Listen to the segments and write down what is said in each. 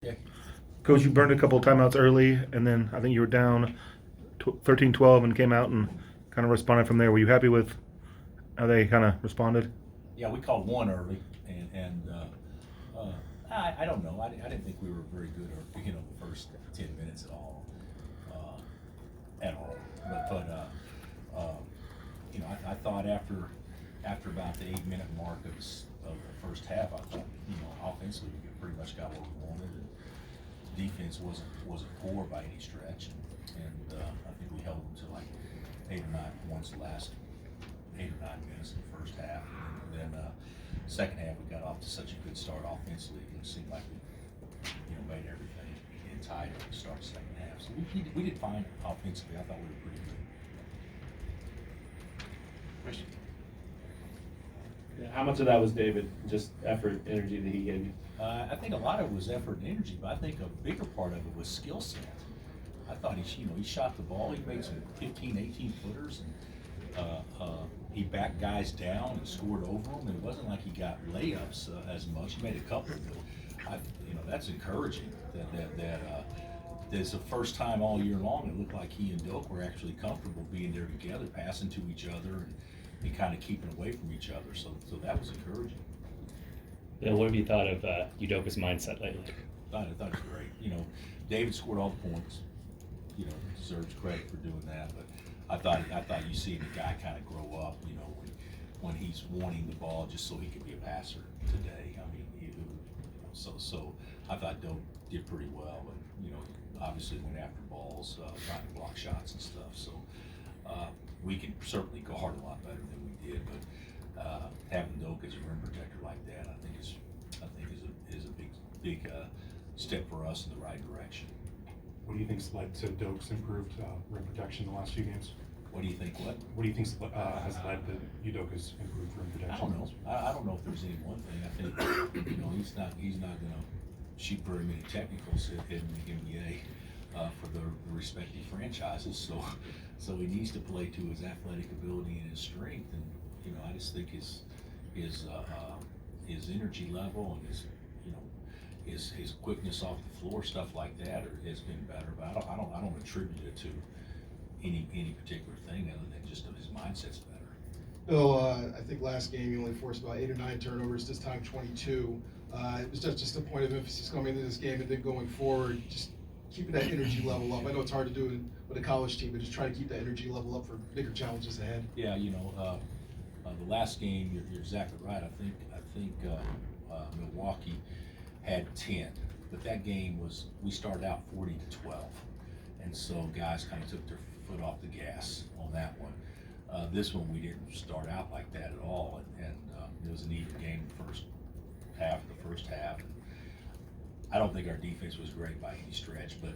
Yeah. Coach, you burned a couple of timeouts early, and then I think you were down 13-12 and came out and kind of responded from there. Were you happy with how they kind of responded? Yeah, we called one early, I don't know. I didn't think we were very good, or the first 10 minutes at all, at all. I thought after about the 8-minute mark of the first half, I thought offensively we pretty much got what we wanted. And defense wasn't poor by any stretch, and I think we held them to like 8 or 9 points the last 8 or 9 minutes in the first half. And then second half we got off to such a good start offensively. It seemed like we made everything in tight to start the second half. So we did fine offensively. I thought we were pretty good. Question. Yeah, how much of that was David, just effort, energy that he gave you? I think a lot of it was effort and energy, but I think a bigger part of it was skill set. I thought he shot the ball. He made some 15, 18 footers, and he backed guys down and scored over them. It wasn't like he got layups as much. He made a couple, but that's encouraging. That's the first time all year long it looked like he and Doak were actually comfortable being there together, passing to each other, and kind of keeping away from each other. So that was encouraging. Bill, what have you thought of Udoka's mindset lately? I thought it was great. David scored all the points. Deserves credit for doing that. But I thought you see the guy kind of grow up. When he's wanting the ball just so he could be a passer today. I mean, so I thought Doak did pretty well. But obviously went after balls, trying to block shots and stuff. So we can certainly guard a lot better than we did. But having Doak as a rim protector like that, I think is a big step for us in the right direction. What do you think's led to Doak's improved rim protection in the last few games? What do you think? What? What do you think has led to Udoka's improved rim protection? I don't know. I don't know if there's any one thing. I think he's not going to shoot very many technicals in the NBA for the respective franchises. So he needs to play to his athletic ability and his strength. And I just think his energy level and his quickness off the floor, stuff like that, has been better. But I don't attribute it to any particular thing other than just his mindset's better. Bill, I think last game you only forced about 8 or 9 turnovers. This time 22. It was just a point of emphasis coming into this game, and then going forward, just keeping that energy level up. I know it's hard to do it with a college team, but just try to keep that energy level up for bigger challenges ahead. Yeah, the last game, you're exactly right. I think Milwaukee had 10, but that game we started out 40-12, and so guys kind of took their foot off the gas on that one. This one we didn't start out like that at all, and it was an even game the first half. I don't think our defense was great by any stretch, but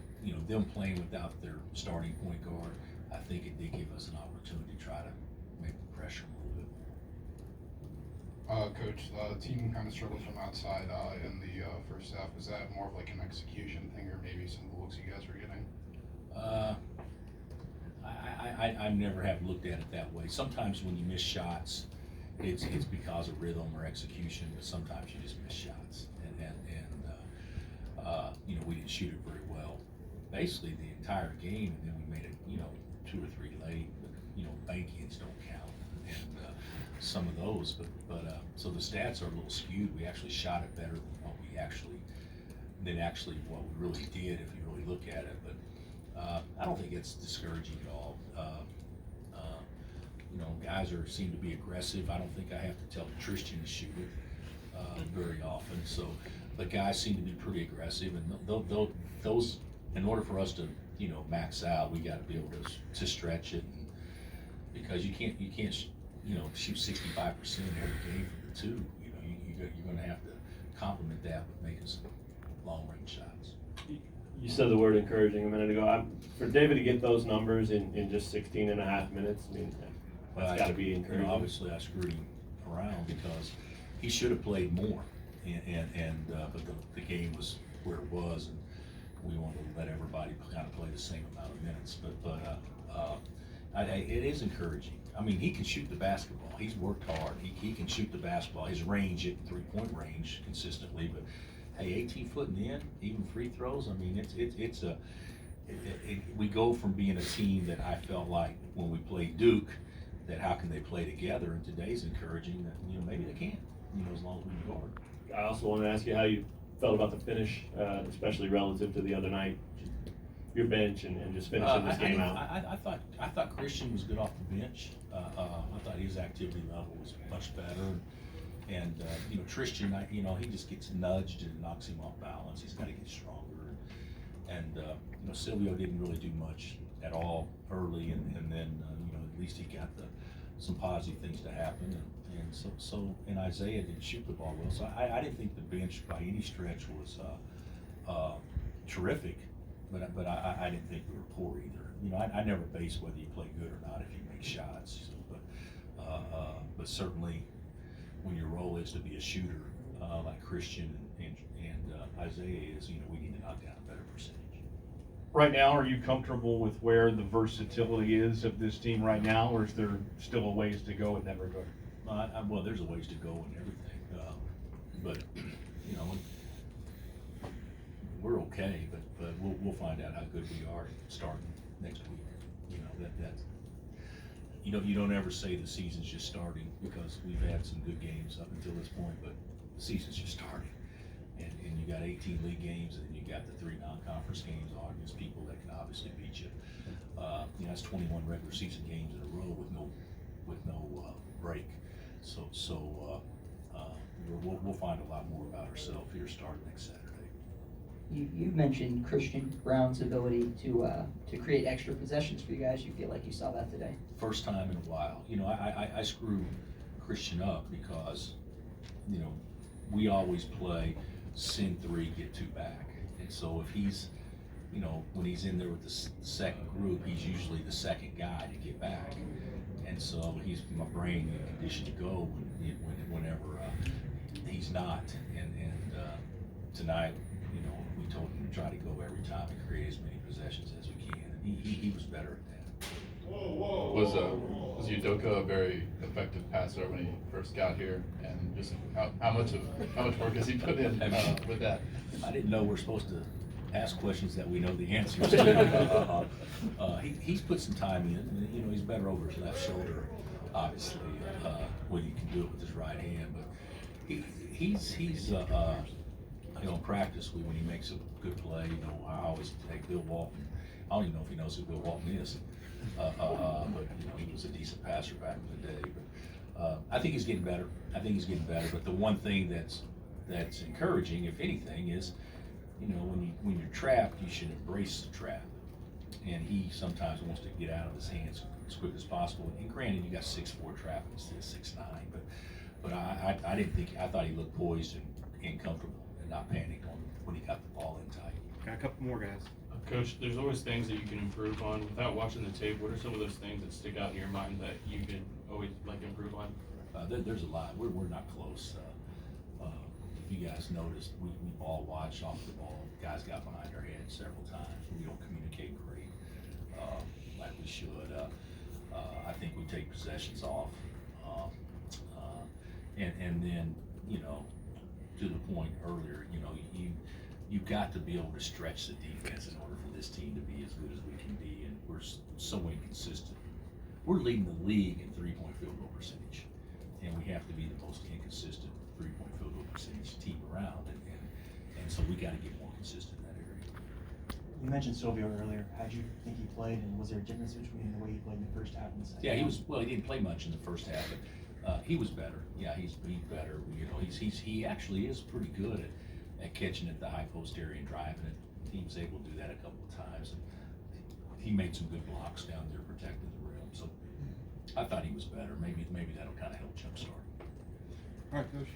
them playing without their starting point guard, I think it did give us an opportunity to try to make the pressure a little bit more. Coach, the team kind of struggled from outside in the first half. Was that more of like an execution thing, or maybe some of the looks you guys were getting? I never have looked at it that way. Sometimes when you miss shots, it's because of rhythm or execution, but sometimes you just miss shots. We didn't shoot it very well, basically the entire game, and then we made it, 2 or 3 late. But bank-ins don't count, and some of those. But so the stats are a little skewed. We actually shot it better than what we really did, if you really look at it. But I don't think it's discouraging at all. Guys seem to be aggressive. I don't think I have to tell Tristan to shoot it very often. So the guys seem to be pretty aggressive, and those, in order for us to max out, we got to be able to stretch it, because you can't shoot 65% every game from the two. You're going to have to complement that with making some long range shots. You said the word encouraging a minute ago. For David to get those numbers in just 16 and a half minutes, I mean, that's got to be encouraging. Obviously, I screwed him around because he should have played more, but the game was where it was, and we wanted to let everybody kind of play the same amount of minutes. It is encouraging. I mean, he can shoot the basketball. He's worked hard. He can shoot the basketball. His range at 3-point range consistently, but hey, 18 foot and in, even free throws, I mean, we go from being a team that I felt like when we played Duke, that how can they play together, and today's encouraging that, you know, maybe they can, you know, as long as we can guard. I also want to ask you how you felt about the finish, especially relative to the other night, your bench and just finishing this game out. I thought Christian was good off the bench. I thought his activity level was much better. And you know, Tristan, you know, he just gets nudged and it knocks him off balance. He's got to get stronger. And you know, Silvio didn't really do much at all early, and then you know, at least he got some positive things to happen. And so and Isaiah didn't shoot the ball well. So I didn't think the bench by any stretch was terrific. But I didn't think we were poor either. You know, I never base whether you play good or not if you make shots. So, but certainly when your role is to be a shooter, like Christian and Isaiah is, you know, we need to knock down a better percentage. Right now, are you comfortable with where the versatility is of this team right now, or is there still a ways to go in that regard? Well, there's a ways to go in everything, but you know, we're okay. But we'll find out how good we are starting next week. You know, that's you don't ever say the season's just starting, because we've had some good games up until this point, but the season's just starting. And you got 18 league games, and you got the 3 non-conference games on against people that can obviously beat you. You know, that's 21 regular season games in a row with no break. So we'll find a lot more about ourselves here starting next Saturday. You mentioned Christian Brown's ability to create extra possessions for you guys. You feel like you saw that today? First time in a while. You know, I screw Christian up because, you know, we always play send 3, get 2 back. And so if he's, you know, when he's in there with the second group, he's usually the second guy to get back. And so he's my brain in condition to go whenever he's not. And tonight, you know, we told him to try to go every time and create as many possessions as we can. And he was better at that. Was Udoka a very effective passer when he first got here, and just how much work has he put in with that? I didn't know we're supposed to ask questions that we know the answers to. He's put some time in, and you know, he's better over his left shoulder, obviously, when he can do it with his right hand. But he's you know, in practice when he makes a good play, you know, I always take Bill Walton. I don't even know if he knows who Bill Walton is. But you know, he was a decent passer back in the day. But I think he's getting better. But the one thing that's encouraging, if anything, is, you know, when you're trapped, you should embrace the trap. And he sometimes wants to get out of his hands as quick as possible. And granted, you got 6'4" trap instead of 6'9", but I didn't think, I thought he looked poised and comfortable and not panicked when he got the ball in tight. Got a couple more guys. Coach, there's always things that you can improve on. Without watching the tape, what are some of those things that stick out in your mind that you could always like improve on? There's a lot. We're not close. If you guys noticed, we ball watch off the ball. Guys got behind our heads several times. We don't communicate great like we should. I think we take possessions off, and then, you know, to the point earlier, you know, you've got to be able to stretch the defense in order for this team to be as good as we can be, and we're so inconsistent. We're leading the league in 3-point field goal percentage, and we have to be the most inconsistent 3-point field goal percentage team around, and so we got to get more consistent in that area. You mentioned Silvio earlier. How did you think he played, and was there a difference between the way he played in the first half and the second? Yeah, he didn't play much in the first half, but he was better. Yeah, he's better. You know, he actually is pretty good at catching at the high post area and driving it. He was able to do that a couple of times, and he made some good blocks down there protecting the rim. So I thought he was better. Maybe that'll kind of help jumpstart. All right, Coach.